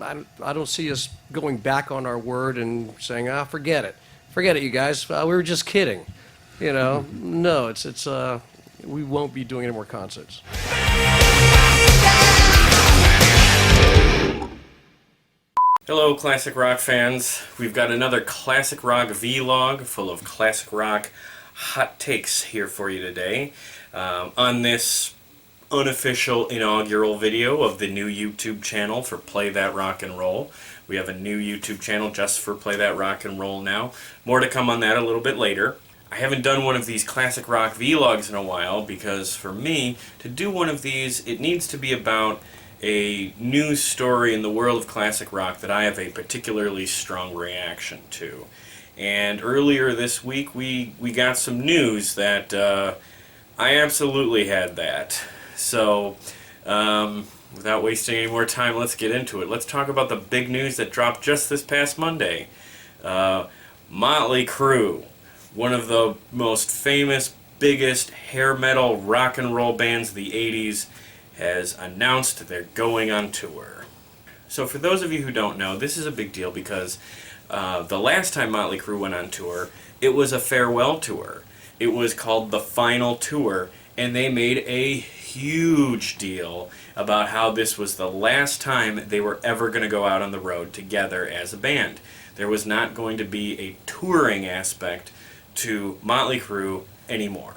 I don't see us going back on our word and saying, forget it. Forget it, you guys. We were just kidding. No, it's we won't be doing any more concerts. Hello, classic rock fans. We've got another classic rock vlog full of classic rock hot takes here for you today. On this unofficial inaugural video of the new YouTube channel for Play That Rock and Roll. We have a new YouTube channel just for Play That Rock and Roll now. More to come on that a little bit later. I haven't done one of these classic rock vlogs in a while because for me, to do one of these, it needs to be about a news story in the world of classic rock that I have a particularly strong reaction to. And earlier this week we got some news that I absolutely had that. So without wasting any more time, let's get into it. Let's talk about the big news that dropped just this past Monday. Motley Crue, one of the most famous, biggest hair metal rock and roll bands of the 80s, has announced they're going on tour. So for those of you who don't know, this is a big deal because the last time Motley Crue went on tour, it was a farewell tour. It was called the Final Tour, and they made a huge deal about how this was the last time they were ever going to go out on the road together as a band. There was not going to be a touring aspect to Motley Crue anymore.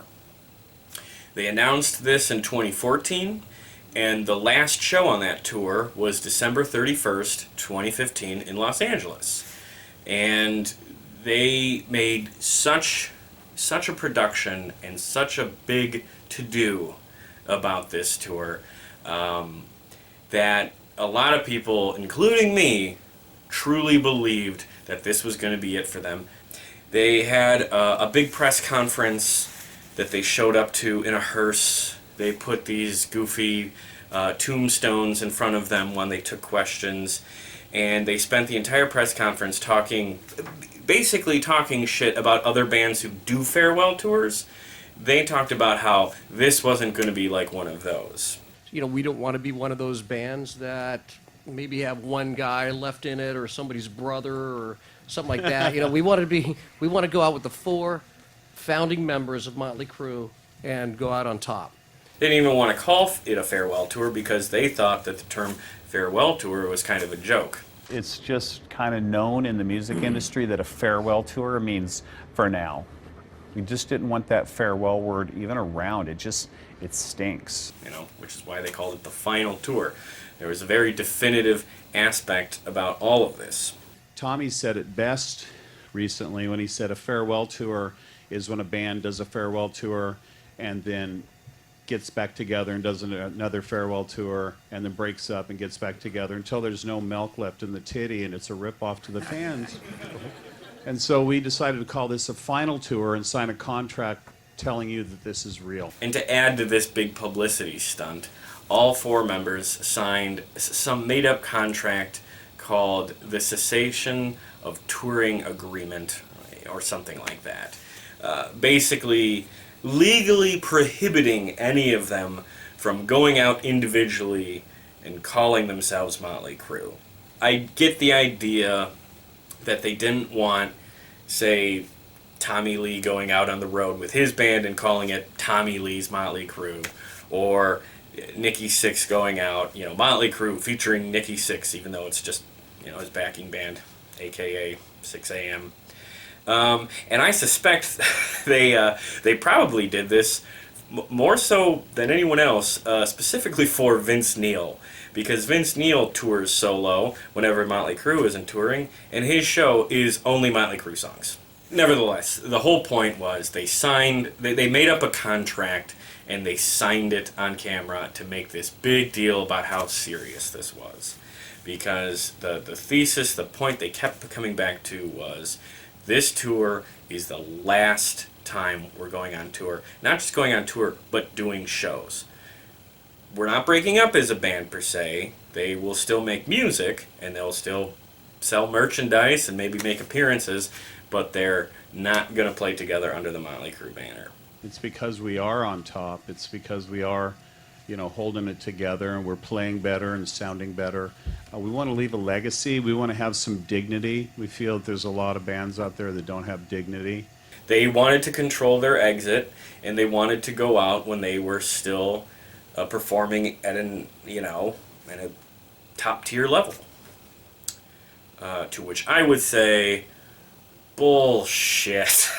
They announced this in 2014, and the last show on that tour was December 31st, 2015 in Los Angeles. And they made such a production and such a big to-do about this tour that a lot of people, including me, truly believed that this was going to be it for them. They had a big press conference that they showed up to in a hearse. They put these goofy tombstones in front of them when they took questions, and they spent the entire press conference basically talking shit about other bands who do farewell tours. They talked about how this wasn't going to be like one of those. We don't want to be one of those bands that maybe have one guy left in it or somebody's brother or something like that. We want to go out with the 4 founding members of Motley Crue and go out on top. They didn't even want to call it a farewell tour because they thought that the term farewell tour was kind of a joke. It's just kind of known in the music industry that a farewell tour means for now. We just didn't want that farewell word even around. It stinks. Which is why they called it the final tour. There was a very definitive aspect about all of this. Tommy said it best recently when he said a farewell tour is when a band does a farewell tour and then gets back together and does another farewell tour and then breaks up and gets back together until there's no milk left in the titty and it's a rip-off to the fans. And so we decided to call this a final tour and sign a contract telling you that this is real. And to add to this big publicity stunt, all 4 members signed some made-up contract called the Cessation of Touring Agreement or something like that. Basically, legally prohibiting any of them from going out individually and calling themselves Motley Crue. I get the idea that they didn't want, say, Tommy Lee going out on the road with his band and calling it Tommy Lee's Motley Crue, or Nikki Sixx going out, Motley Crue featuring Nikki Sixx, even though it's just, his backing band, aka 6 a.m. And I suspect they probably did this more so than anyone else, specifically for Vince Neil, because Vince Neil tours solo whenever Motley Crue isn't touring, and his show is only Motley Crue songs. Nevertheless, the whole point was they made up a contract and they signed it on camera to make this big deal about how serious this was. Because the thesis, the point they kept coming back to was, this tour is the last time we're going on tour. Not just going on tour, but doing shows. We're not breaking up as a band per se. They will still make music, and they'll still sell merchandise and maybe make appearances, but they're not going to play together under the Motley Crue banner. It's because we are on top. It's because we are holding it together, and we're playing better and sounding better. We want to leave a legacy. We want to have some dignity. We feel that there's a lot of bands out there that don't have dignity. They wanted to control their exit, and they wanted to go out when they were still performing at at a top tier level. To which I would say, bullshit.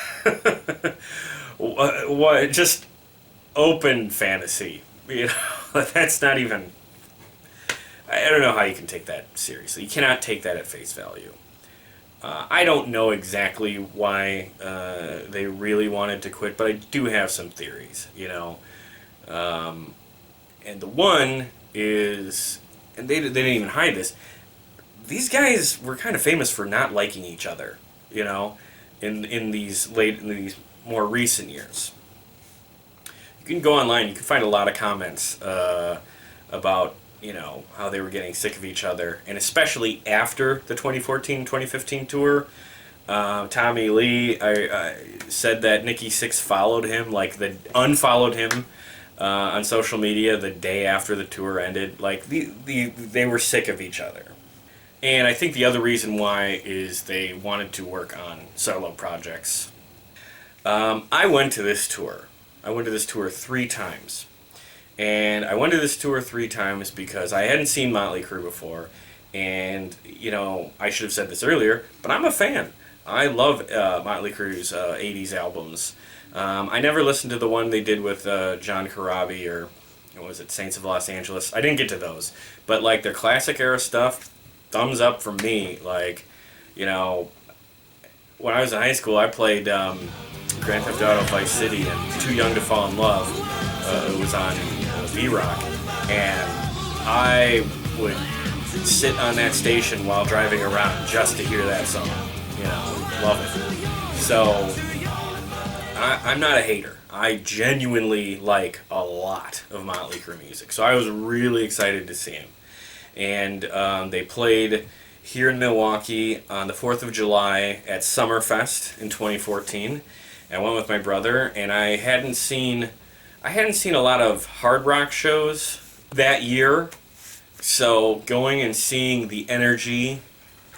What? Just open fantasy. That's not even. I don't know how you can take that seriously. You cannot take that at face value. I don't know exactly why they really wanted to quit, but I do have some theories, and the one is, and they didn't even hide this, these guys were kind of famous for not liking each other, in these more recent years. You can go online, you can find a lot of comments about how they were getting sick of each other, and especially after the 2014-2015 tour. Tommy Lee said that Nikki Sixx followed him, unfollowed him on social media the day after the tour ended. They were sick of each other. And I think the other reason why is they wanted to work on solo projects. I went to this tour. I went to this tour 3 times. And I went to this tour 3 times because I hadn't seen Motley Crue before. And, I should have said this earlier, but I'm a fan. I love Motley Crue's 80s albums. I never listened to the one they did with John Corabi, or what was it, Saints of Los Angeles. I didn't get to those. But, their classic era stuff, thumbs up from me. When I was in high school, I played Grand Theft Auto Vice City and Too Young to Fall in Love. It was on V-Rock, and I would sit on that station while driving around just to hear that song. Love it. So I'm not a hater. I genuinely like a lot of Motley Crue music, so I was really excited to see him. And they played here in Milwaukee on the 4th of July at Summerfest in 2014. I went with my brother, and I hadn't seen a lot of hard rock shows that year, so going and seeing the energy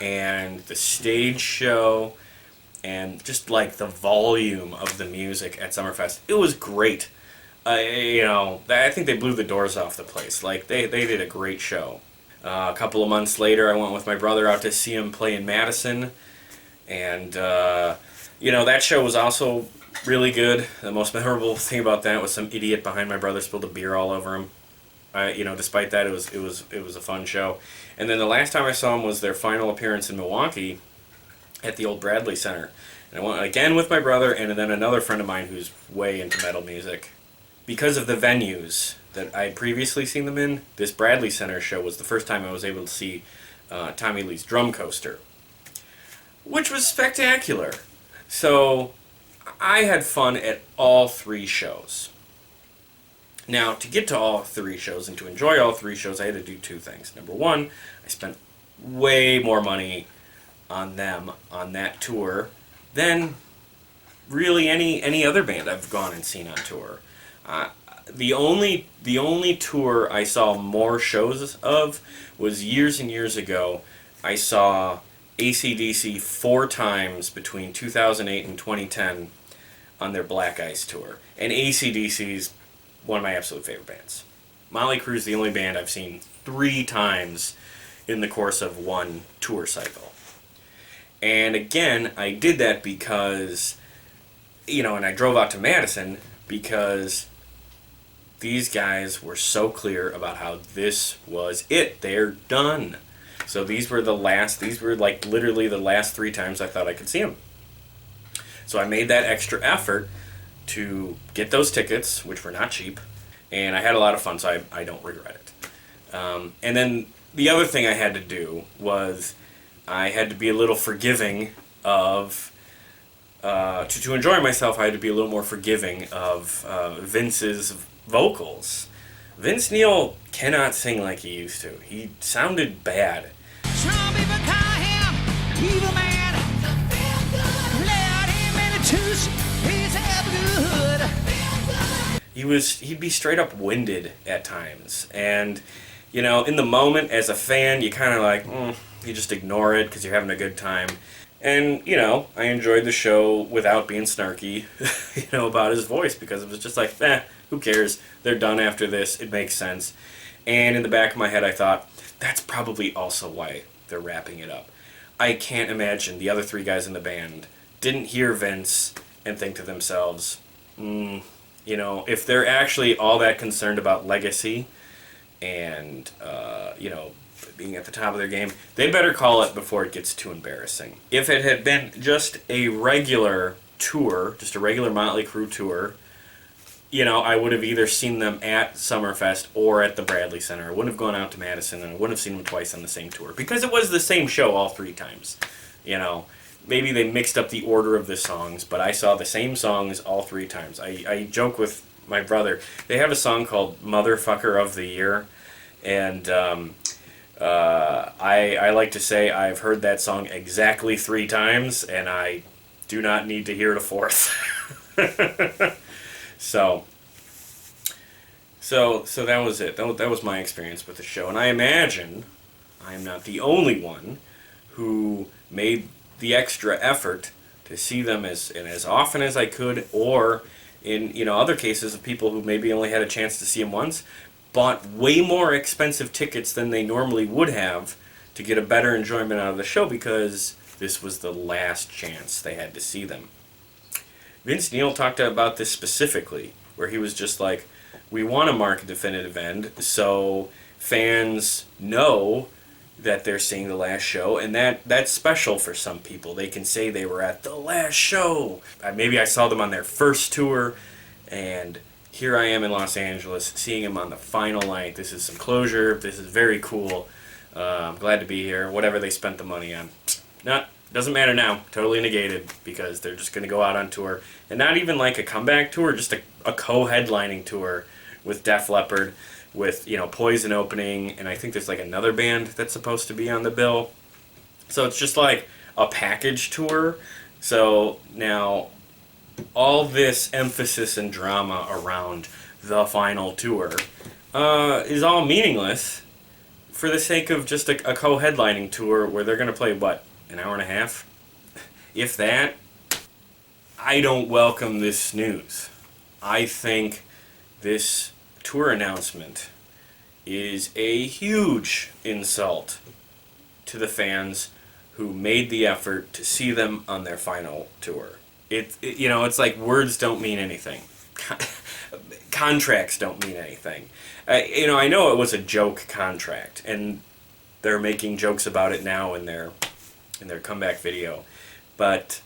and the stage show and just the volume of the music at Summerfest, it was great. I think they blew the doors off the place. They did a great show. A couple of months later, I went with my brother out to see him play in Madison, and that show was also really good. The most memorable thing about that was some idiot behind my brother spilled a beer all over him. Despite that, it was a fun show. And then the last time I saw him was their final appearance in Milwaukee at the old Bradley Center. And I went again with my brother and then another friend of mine who's way into metal music. Because of the venues that I had previously seen them in, this Bradley Center show was the first time I was able to see Tommy Lee's drum coaster, which was spectacular. So I had fun at all 3 shows. Now, to get to all 3 shows and to enjoy all 3 shows, I had to do 2 things. Number 1, I spent way more money on them on that tour than really any other band I've gone and seen on tour. The only tour I saw more shows of was years and years ago. I saw AC/DC 4 times between 2008 and 2010 on their Black Ice tour. And AC/DC's one of my absolute favorite bands. Motley Crue is the only band I've seen 3 times in the course of one tour cycle. And again, I did that because, and I drove out to Madison because these guys were so clear about how this was it. They're done. So these were literally the last 3 times I thought I could see them. So I made that extra effort to get those tickets, which were not cheap, and I had a lot of fun, so I don't regret it. And then the other thing I had to do was I had to be a little forgiving of, to enjoy myself, I had to be a little more forgiving of Vince's vocals. Vince Neil cannot sing like he used to. He sounded bad. Some people call him evil man. Let him in the tooth, he's ever good. he'd be straight up winded at times. And, you know, in the moment as a fan, you kind of like, you just ignore it because you're having a good time. And, you know, I enjoyed the show without being snarky, you know, about his voice, because it was just like, who cares? They're done after this. It makes sense. And in the back of my head, I thought, that's probably also why they're wrapping it up. I can't imagine the other three guys in the band didn't hear Vince and think to themselves, you know, if they're actually all that concerned about legacy and, you know, being at the top of their game, they better call it before it gets too embarrassing. If it had been just a regular tour, just a regular Motley Crue tour, you know, I would have either seen them at Summerfest or at the Bradley Center. I wouldn't have gone out to Madison, and I wouldn't have seen them twice on the same tour, because it was the same show all three times. You know, maybe they mixed up the order of the songs, but I saw the same songs all three times. I joke with my brother. They have a song called Motherfucker of the Year, and I like to say I've heard that song exactly 3 times, and I do not need to hear it a fourth. So that was it. That was my experience with the show, and I imagine I am not the only one who made the extra effort to see them as often as I could, or in, you know, other cases of people who maybe only had a chance to see them once, bought way more expensive tickets than they normally would have to get a better enjoyment out of the show, because this was the last chance they had to see them. Vince Neil talked about this specifically, where he was just like, we want to mark a definitive end so fans know that they're seeing the last show, and that's special for some people. They can say they were at the last show. Maybe I saw them on their first tour, and here I am in Los Angeles seeing them on the final night. This is some closure. This is very cool. I'm glad to be here. Whatever they spent the money on. Doesn't matter now. Totally negated, because they're just going to go out on tour. And not even like a comeback tour, just a co-headlining tour with Def Leppard, with, you know, Poison opening, and I think there's like another band that's supposed to be on the bill. So it's just like a package tour. So now all this emphasis and drama around the final tour is all meaningless for the sake of just a co-headlining tour where they're going to play, what, an hour and a half? If that. I don't welcome this news. I think this tour announcement is a huge insult to the fans who made the effort to see them on their final tour. You know, it's like words don't mean anything. Contracts don't mean anything. You know, I know it was a joke contract, and they're making jokes about it now in their comeback video, but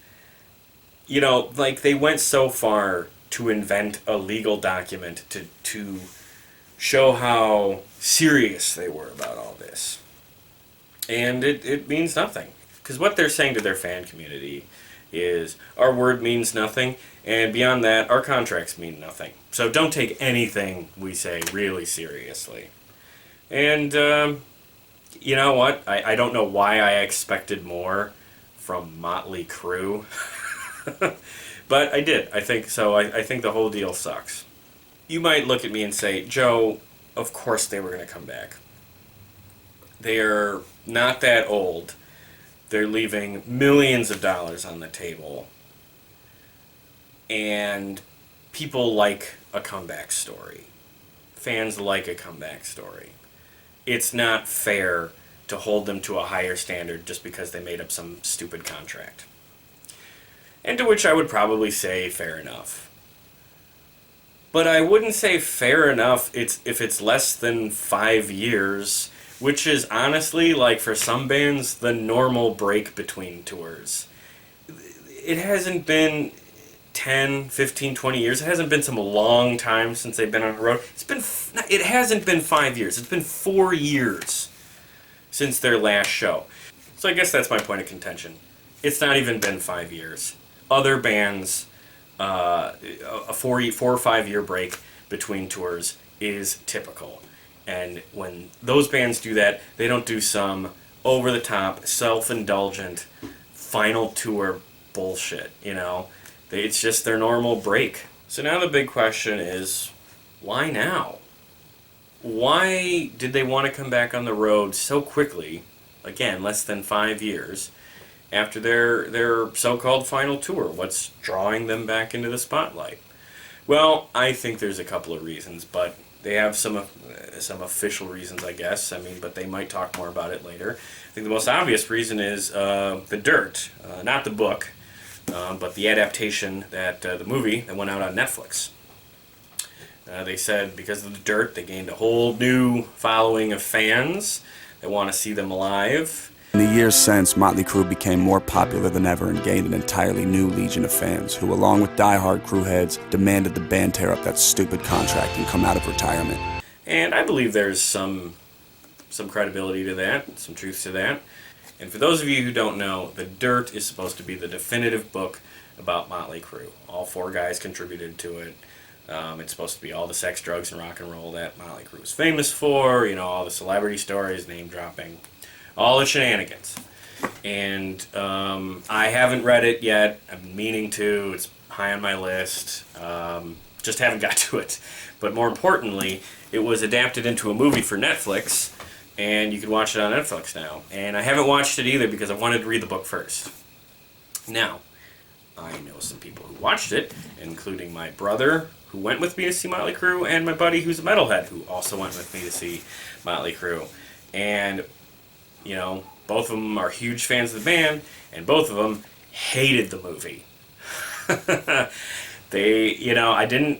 you know, like, they went so far to invent a legal document to show how serious they were about all this, and it means nothing, because what they're saying to their fan community is, our word means nothing, and beyond that, our contracts mean nothing, so don't take anything we say really seriously. And you know what? I don't know why I expected more from Motley Crue. But I did. I think so. I think the whole deal sucks. You might look at me and say, Joe, of course they were going to come back. They're not that old. They're leaving millions of dollars on the table. And people like a comeback story. Fans like a comeback story. It's not fair to hold them to a higher standard just because they made up some stupid contract. And to which I would probably say, fair enough. But I wouldn't say fair enough if it's less than 5 years, which is honestly, like, for some bands, the normal break between tours. It hasn't been 10, 15, 20 years. It hasn't been some long time since they've been on the road. It hasn't been 5 years. It's been 4 years since their last show. So I guess that's my point of contention. It's not even been 5 years. Other bands, a 4 or 5 year break between tours is typical. And when those bands do that, they don't do some over-the-top, self-indulgent final tour bullshit, you know? It's just their normal break. So now the big question is, why now? Why did they want to come back on the road so quickly, again, less than 5 years, after their so-called final tour? What's drawing them back into the spotlight? Well, I think there's a couple of reasons, but they have some official reasons, I guess. I mean, but they might talk more about it later. I think the most obvious reason is The Dirt, not the book, but the adaptation, the movie that went out on Netflix. They said because of The Dirt, they gained a whole new following of fans that want to see them live. In the years since, Motley Crue became more popular than ever and gained an entirely new legion of fans who, along with die-hard Crue heads, demanded the band tear up that stupid contract and come out of retirement. And I believe there's some credibility to that, some truth to that. And for those of you who don't know, The Dirt is supposed to be the definitive book about Motley Crue. All 4 guys contributed to it. It's supposed to be all the sex, drugs, and rock and roll that Motley Crue is famous for, all the celebrity stories, name dropping, all the shenanigans. And I haven't read it yet. I've been meaning to. It's high on my list. Just haven't got to it. But more importantly, it was adapted into a movie for Netflix, and you can watch it on Netflix now. And I haven't watched it either because I wanted to read the book first. Now, I know some people who watched it, including my brother, who went with me to see Motley Crue, and my buddy who's a metalhead, who also went with me to see Motley Crue. And both of them are huge fans of the band, and both of them hated the movie.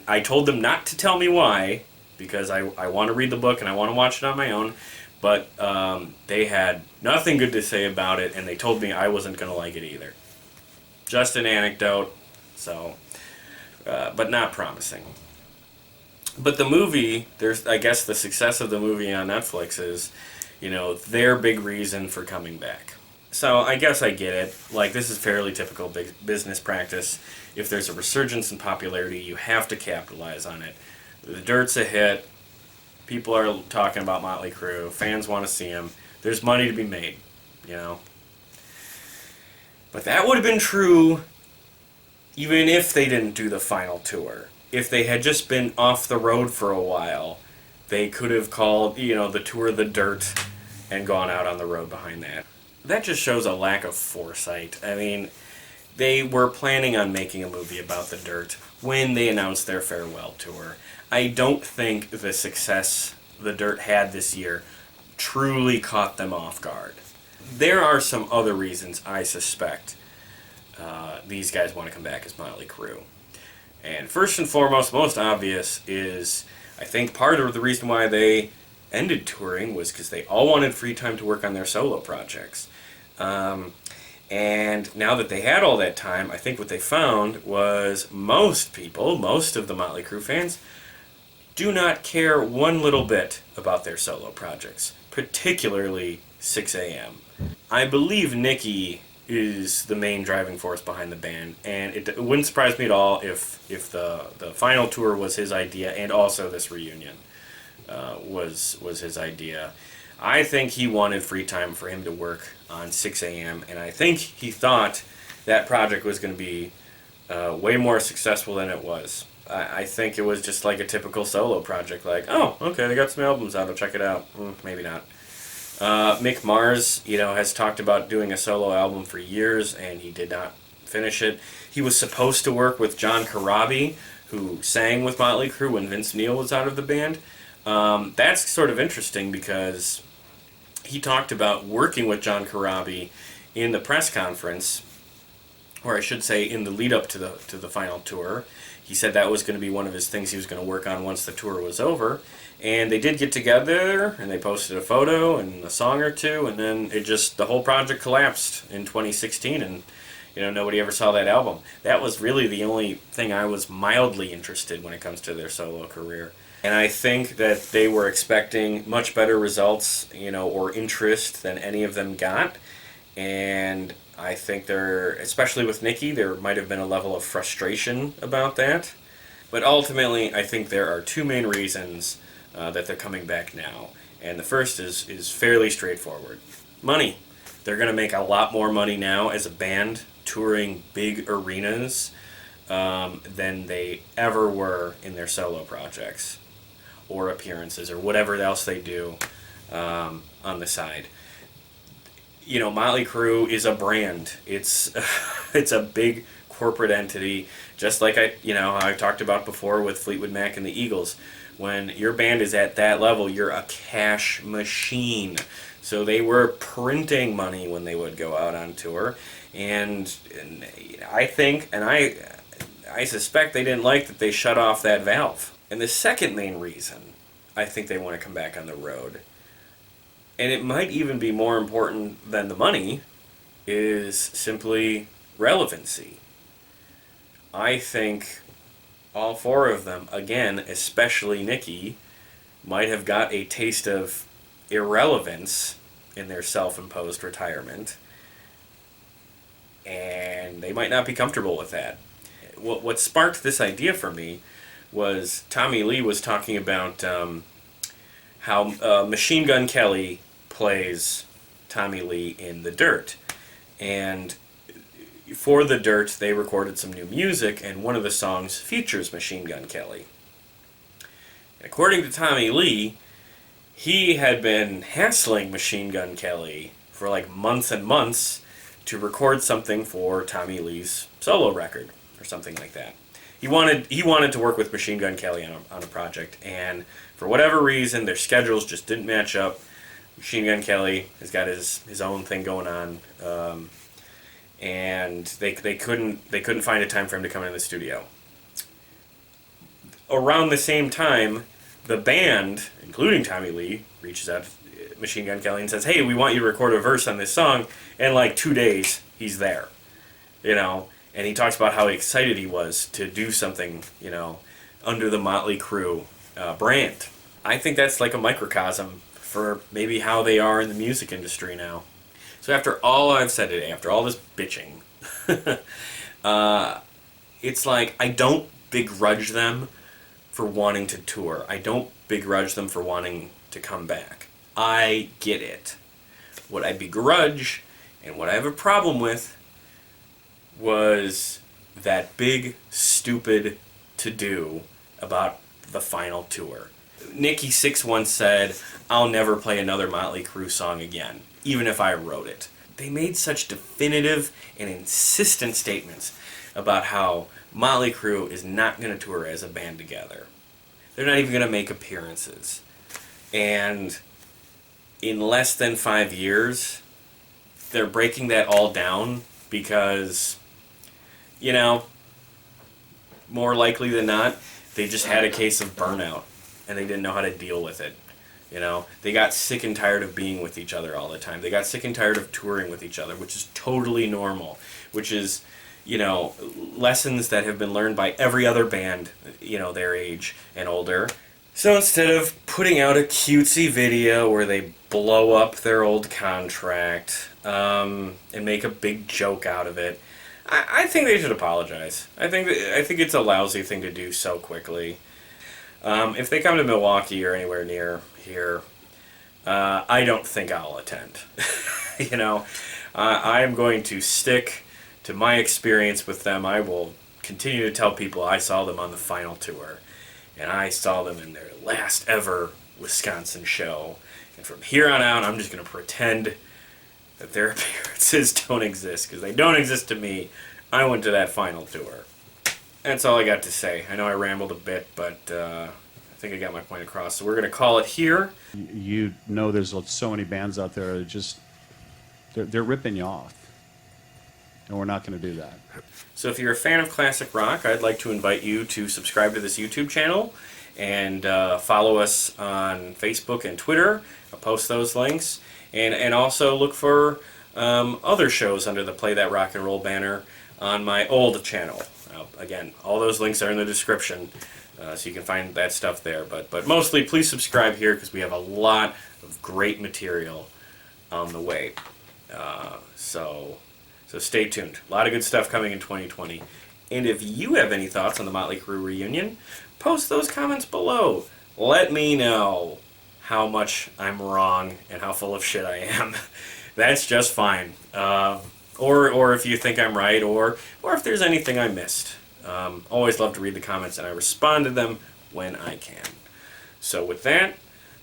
I told them not to tell me why, because I want to read the book and I want to watch it on my own, but they had nothing good to say about it, and they told me I wasn't going to like it either. Just an anecdote, but not promising. But the movie, I guess the success of the movie on Netflix is, their big reason for coming back. So I guess I get it. Like, this is fairly typical business practice. If there's a resurgence in popularity, you have to capitalize on it. The Dirt's a hit. People are talking about Motley Crue. Fans want to see them. There's money to be made, But that would have been true even if they didn't do the final tour. If they had just been off the road for a while, they could have called, the tour The Dirt and gone out on the road behind that. That just shows a lack of foresight. I mean, they were planning on making a movie about The Dirt when they announced their farewell tour. I don't think the success The Dirt had this year truly caught them off guard. There are some other reasons I suspect these guys want to come back as Motley Crue. And first and foremost, most obvious is, I think part of the reason why they ended touring was because they all wanted free time to work on their solo projects. And now that they had all that time, I think what they found was most of the Motley Crue fans, do not care one little bit about their solo projects, particularly 6 a.m. I believe Nicky is the main driving force behind the band, and it wouldn't surprise me at all if the final tour was his idea, and also this reunion was his idea. I think he wanted free time for him to work on 6 a.m., and I think he thought that project was going to be way more successful than it was. I think it was just like a typical solo project, like, oh, okay, they got some albums out, I'll check it out. Maybe not. Mick Mars, has talked about doing a solo album for years, and he did not finish it. He was supposed to work with John Corabi, who sang with Motley Crue when Vince Neil was out of the band. That's sort of interesting because he talked about working with John Corabi in the press conference, or I should say in the lead up to the final tour. He said that was going to be one of his things he was going to work on once the tour was over. And they did get together, and they posted a photo and a song or two, and then the whole project collapsed in 2016, and nobody ever saw that album. That was really the only thing I was mildly interested when it comes to their solo career. And I think that they were expecting much better results, or interest than any of them got. And I think especially with Nicky, there might have been a level of frustration about that. But ultimately, I think there are two main reasons that they're coming back now. And the first is fairly straightforward. Money. They're going to make a lot more money now as a band touring big arenas than they ever were in their solo projects. or appearances or whatever else they do on the side. You know, Motley Crue is a brand. It's it's a big corporate entity, just like I talked about before with Fleetwood Mac and the Eagles. When your band is at that level, you're a cash machine. So they were printing money when they would go out on tour, and I think, and I suspect they didn't like that they shut off that valve. And the second main reason I think they want to come back on the road, and it might even be more important than the money, is simply relevancy. I think all four of them, again, especially Nikki, might have got a taste of irrelevance in their self-imposed retirement, and they might not be comfortable with that. What sparked this idea for me was Tommy Lee was talking about how Machine Gun Kelly plays Tommy Lee in The Dirt, and for The Dirt, they recorded some new music, and one of the songs features Machine Gun Kelly. And according to Tommy Lee, he had been hassling Machine Gun Kelly for like months and months to record something for Tommy Lee's solo record, or something like that. He wanted to work with Machine Gun Kelly on a project, and for whatever reason, their schedules just didn't match up. Machine Gun Kelly has got his own thing going on, and they couldn't find a time for him to come in the studio. Around the same time, the band, including Tommy Lee, reaches out to Machine Gun Kelly and says, "Hey, we want you to record a verse on this song." And like 2 days, he's there, And he talks about how excited he was to do something, under the Motley Crue brand. I think that's like a microcosm for maybe how they are in the music industry now. So after all I've said today, after all this bitching, it's like I don't begrudge them for wanting to tour. I don't begrudge them for wanting to come back. I get it. What I begrudge and what I have a problem with was that big, stupid to-do about the final tour. Nikki Sixx once said, "I'll never play another Motley Crue song again, even if I wrote it." They made such definitive and insistent statements about how Motley Crue is not going to tour as a band together. They're not even going to make appearances. And in less than 5 years, they're breaking that all down because, more likely than not, they just had a case of burnout and they didn't know how to deal with it. They got sick and tired of being with each other all the time. They got sick and tired of touring with each other, which is totally normal, which is, lessons that have been learned by every other band, their age and older. So instead of putting out a cutesy video where they blow up their old contract and make a big joke out of it, I think they should apologize. I think it's a lousy thing to do so quickly. If they come to Milwaukee or anywhere near here, I don't think I'll attend. I'm going to stick to my experience with them. I will continue to tell people I saw them on the final tour, and I saw them in their last ever Wisconsin show. And from here on out, I'm just going to pretend that their appearances don't exist, because they don't exist to me. I went to that final tour. That's all I got to say. I know I rambled a bit, but I think I got my point across. So we're going to call it here. There's so many bands out there that just, they're ripping you off. And we're not going to do that. So if you're a fan of classic rock, I'd like to invite you to subscribe to this YouTube channel and follow us on Facebook and Twitter. I'll post those links. And also look for other shows under the Play That Rock and Roll banner on my old channel. Again, all those links are in the description, so you can find that stuff there. But mostly, please subscribe here, because we have a lot of great material on the way. So stay tuned. A lot of good stuff coming in 2020. And if you have any thoughts on the Motley Crue reunion, post those comments below. Let me know how much I'm wrong and how full of shit I am. That's just fine. Or if you think I'm right, or if there's anything I missed. Always love to read the comments, and I respond to them when I can. So with that,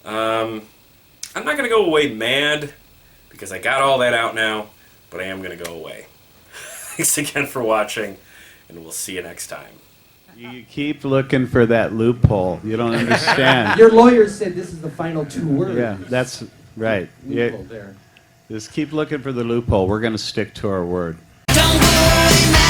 I'm not going to go away mad because I got all that out now, but I am going to go away. Thanks again for watching, and we'll see you next time. You keep looking for that loophole. You don't understand. Your lawyer said this is the final 2 words. Yeah, that's right. Yeah, Loophole there. just keep looking for the loophole. We're going to stick to our word. Don't worry,